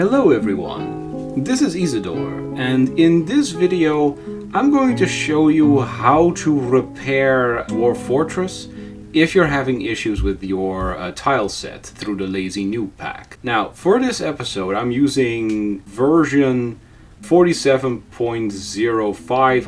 Hello everyone, this is Isidore, and in this video I'm going to show you how to repair Dwarf Fortress if you're having issues with your tile set through the Lazy Noob pack. Now, for this episode I'm using version 47.05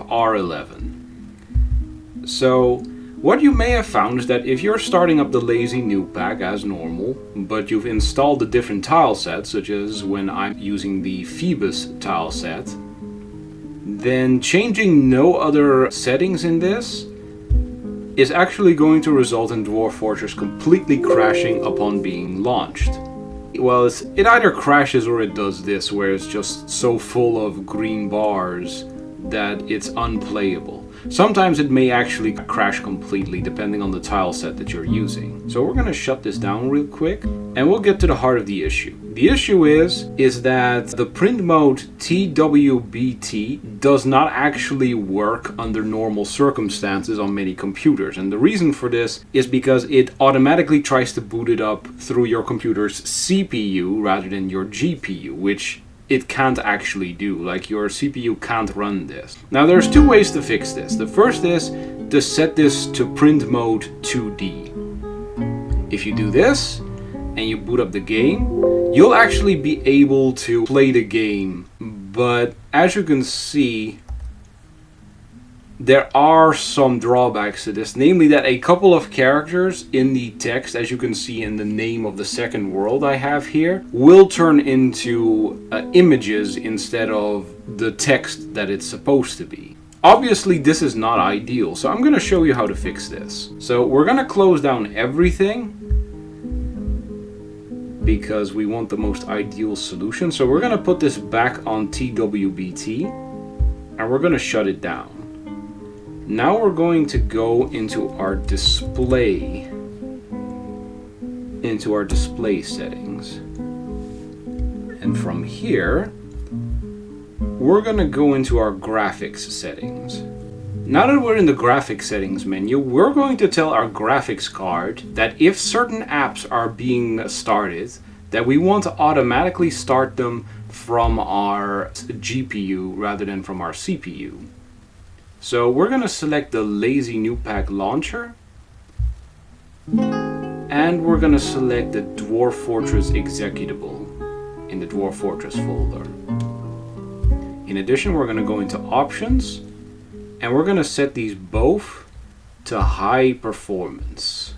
R11. So, what you may have found is that if you're starting up the Lazy Noob pack as normal, but you've installed a different tile set, such as when I'm using the Phoebus tile set, then changing no other settings in this is actually going to result in Dwarf Fortress completely crashing upon being launched. Well, it either crashes or it does this, where it's just so full of green bars that it's unplayable. Sometimes it may actually crash completely depending on the tile set that you're using. So we're going to shut this down real quick and we'll get to the heart of the issue. The issue is that the print mode TWBT does not actually work under normal circumstances on many computers. And the reason for this is because it automatically tries to boot it up through your computer's CPU rather than your GPU, which it can't actually do. Like, your CPU can't run this. Now there's two ways to fix this. The first is to set this to print mode 2D. If you do this and you boot up the game, you'll actually be able to play the game, but as you can see, there are some drawbacks to this, namely that a couple of characters in the text, as you can see in the name of the second world I have here, will turn into images instead of the text that it's supposed to be. Obviously this is not ideal, so I'm going to show you how to fix this. So we're going to close down everything because we want the most ideal solution. So we're going to put this back on TWBT and we're going to shut it down. Now we're going to go into our display settings. And from here, we're going to go into our graphics settings. Now that we're in the graphics settings menu, we're going to tell our graphics card that if certain apps are being started, that we want to automatically start them from our GPU rather than from our CPU. So we're going to select the Lazy Noob Pack launcher, and we're going to select the Dwarf Fortress executable in the Dwarf Fortress folder. In addition, we're going to go into options, and we're going to set these both to high performance.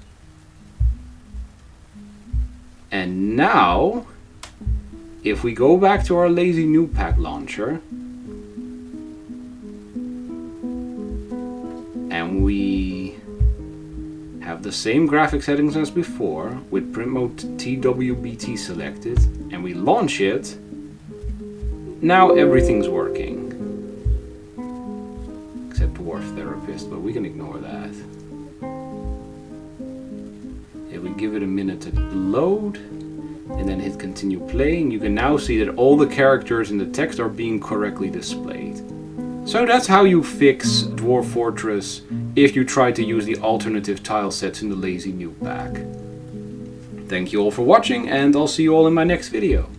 And now, if we go back to our Lazy Noob Pack launcher, and we have the same graphic settings as before with print mode TWBT selected, and we launch it, now everything's working. Except Dwarf Therapist, but we can ignore that. If we give it a minute to load and then hit continue playing, you can now see that all the characters in the text are being correctly displayed. So that's how you fix Dwarf Fortress if you try to use the alternative tile sets in the Lazy Noob pack. Thank you all for watching, and I'll see you all in my next video.